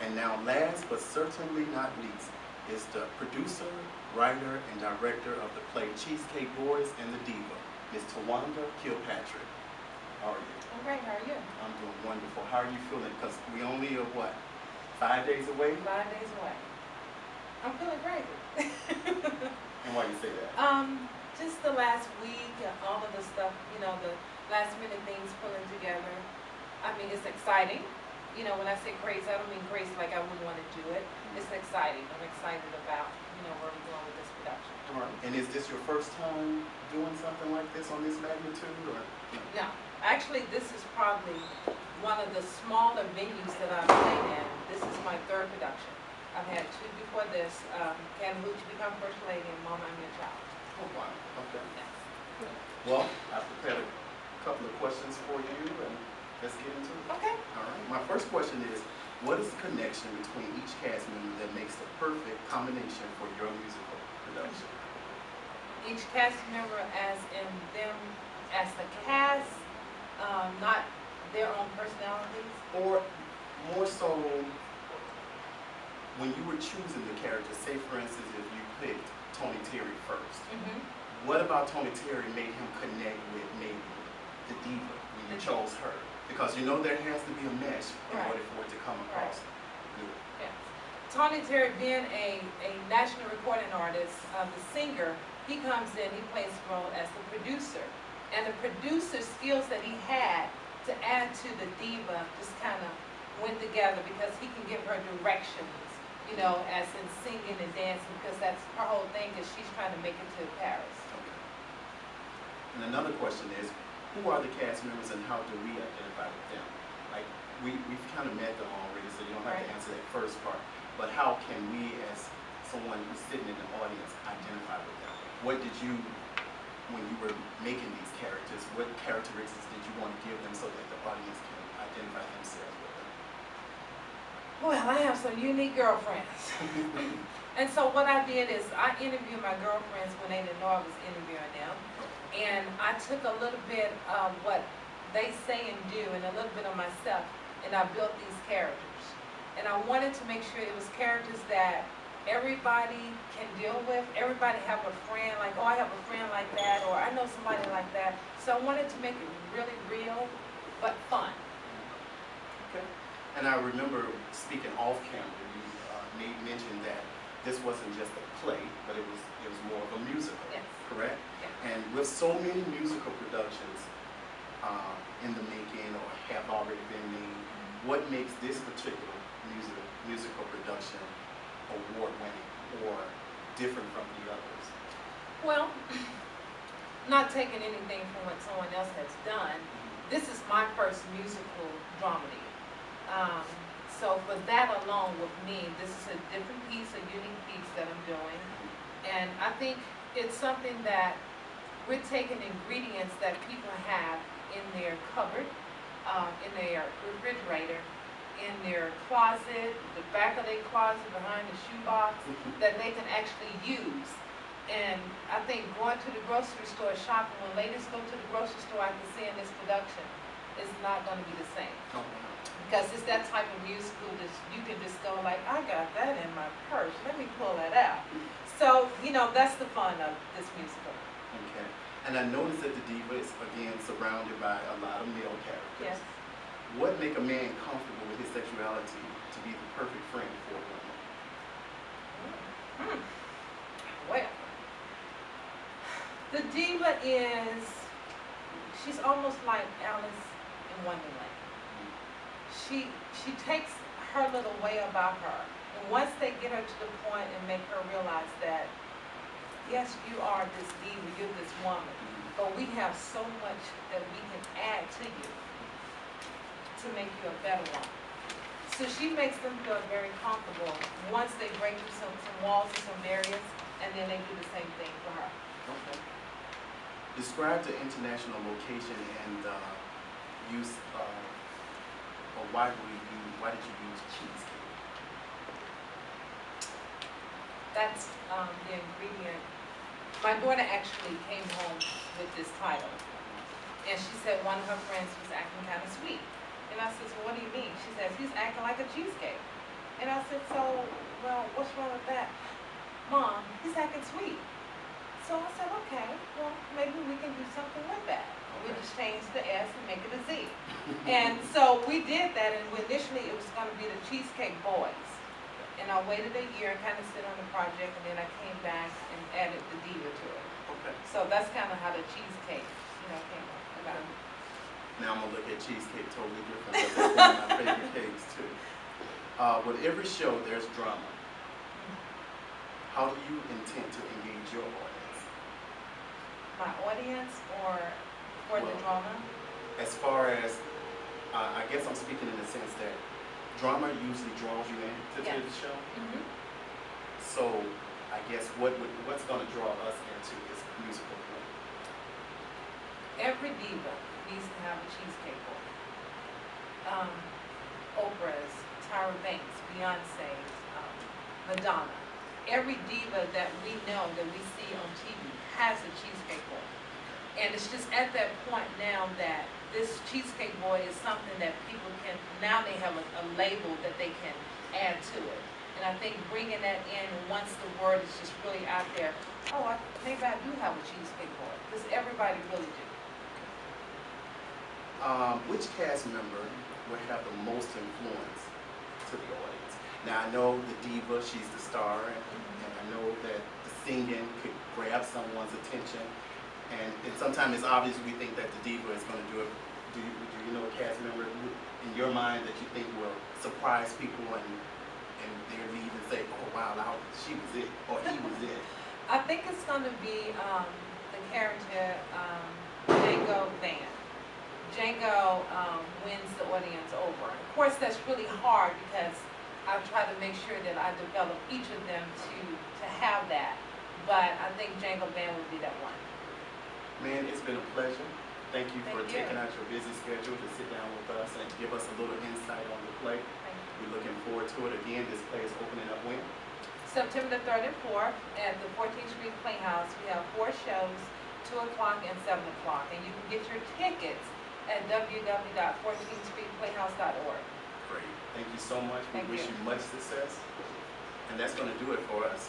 And now last but certainly not least is the producer, writer, and director of the play Cheesecake Boys and the Diva, Ms. Twmda Kilpatrick. How are you? I'm great, how are you? I'm doing wonderful. How are you feeling? Because we only are what, 5 days away? 5 days away. I'm feeling great. And why you say that? Just the last week, all of the stuff, you know, the last minute things pulling together. I mean, it's exciting. You know, when I say crazy, I don't mean crazy like I wouldn't want to do it. It's exciting. I'm excited about, you know, where we're going with this production. All right. And is this your first time doing something like this on this magnitude, or? No. Actually, this is probably one of the smaller venues that I've played in. This is my third production. I've had two before this, Can Hoochie Become First Lady and Mama, I'm Your Child. Oh, wow. Okay. Yes. Well, I've prepared a couple of questions for you, and let's get into it. Okay. All right. My first question is, what is the connection between each cast member that makes the perfect combination for your musical production? Each cast member as in them as the cast, not their own personalities. Or more so, when you were choosing the character, say for instance, if you picked Tony Terry first, what about Tony Terry made him connect with maybe the diva when you chose her? Because you know there has to be a mesh in order for it to come across good. Yeah. Tony Terry being a national recording artist, the singer, he comes in, he plays the role as the producer. And the producer skills that he had to add to the diva just kind of went together because he can give her directions, you know, as in singing and dancing, because that's her whole thing is she's trying to make it to Paris. Okay. And another question is, who are the cast members and how do we identify with them? Like, we've kind of met them already, so you don't have to answer that first part. But how can we, as someone who's sitting in the audience, identify with them? What did you, when you were making these characters, what characteristics did you want to give them so that the audience can identify themselves with them? Well, I have some unique girlfriends. And so what I did is I interviewed my girlfriends when they didn't know I was interviewing them. And I took a little bit of what they say and do and a little bit of myself, and I built these characters. And I wanted to make sure it was characters that everybody can deal with. Everybody have a friend, like, oh, I have a friend like that, or I know somebody like that. So I wanted to make it really real, but fun. Okay. And I remember speaking off camera, you made mention that this wasn't just a play, but it was more of a musical, yes. Correct? Yes. And with so many musical productions in the making or have already been made, what makes this particular musical production award-winning or different from the others? Well, not taking anything from what someone else has done, this is my first musical dramedy. So for that alone with me, this is a different piece, a unique piece that I'm doing. And I think it's something that we're taking ingredients that people have in their cupboard, in their refrigerator, in their closet, the back of their closet, behind the shoebox, that they can actually use. And I think going to the grocery store shopping, when ladies go to the grocery store after seeing this production, it's not going to be the same. Because it's that type of musical that you can just go like, I got that in my purse, let me pull that out. So, you know, that's the fun of this musical. Okay. And I noticed that the diva is, again, surrounded by a lot of male characters. Yes. What make a man comfortable with his sexuality to be the perfect friend for a woman? Well, the diva is, she's almost like Alice in Wonderland. She takes her little way about her. And once they get her to the point and make her realize that, yes, you are this diva, you're this woman, but we have so much that we can add to you to make you a better woman. So she makes them feel very comfortable once they break through some walls and some barriers, and then they do the same thing for her. Okay. Describe the international location and use, or why did you use cheesecake? That's the ingredient. My daughter actually came home with this title, and she said one of her friends was acting kind of sweet. And I said, well, what do you mean? She says, he's acting like a cheesecake. And I said, so, well, what's wrong with that? Mom, he's acting sweet. So I said, okay, well, maybe we can do something with that. We just changed the S and make it a Z. And so we did that, and initially it was going to be the Cheesecake Boys. And I waited a year and kind of sit on the project, and then I came back and added the diva to it. Okay. So that's kind of how the cheesecake, came about. Now I'm gonna look at cheesecake totally different, but that's one of my favorite cakes too. With every show, there's drama. How do you intend to engage your audience? My audience or for the drama? As far as, I guess I'm speaking in the sense that drama usually draws you in to the show. Mm-hmm. So I guess what's gonna draw us into this musical play? Every diva needs to have a cheesecake boy. Oprah's, Tyra Banks, Beyonce's, Madonna. Every diva that we know, that we see on TV, has a cheesecake boy. And it's just at that point now that this cheesecake boy is something that people can, now they have a label that they can add to it. And I think bringing that in, once the word is just really out there, oh, maybe I do have a cheesecake boy, because everybody really do. Which cast member will have the most influence to the audience? Now I know the diva, she's the star, and I know that the singing could grab someone's attention. And sometimes it's obvious we think that the diva is going to do it. Do you know a cast member in your mind that you think will surprise people and they leave and say, oh wow, she was it, or he was it? I think it's going to be the character Django Van. Django wins the audience over. Of course, that's really hard because I try to make sure that I develop each of them to have that. But I think Django Van would be that one. Man, it's been a pleasure. Thank you for Thank you. taking out your busy schedule to sit down with us and give us a little insight on the play. We're looking forward to it. Again, this play is opening up when? September 3rd and 4th at the 14th Street Playhouse. We have 4 shows, 2 o'clock and 7 o'clock. And you can get your tickets at www.14thstreetplayhouse.org. Great. Thank you so much. We Thank wish you. you much success. And that's going to do it for us.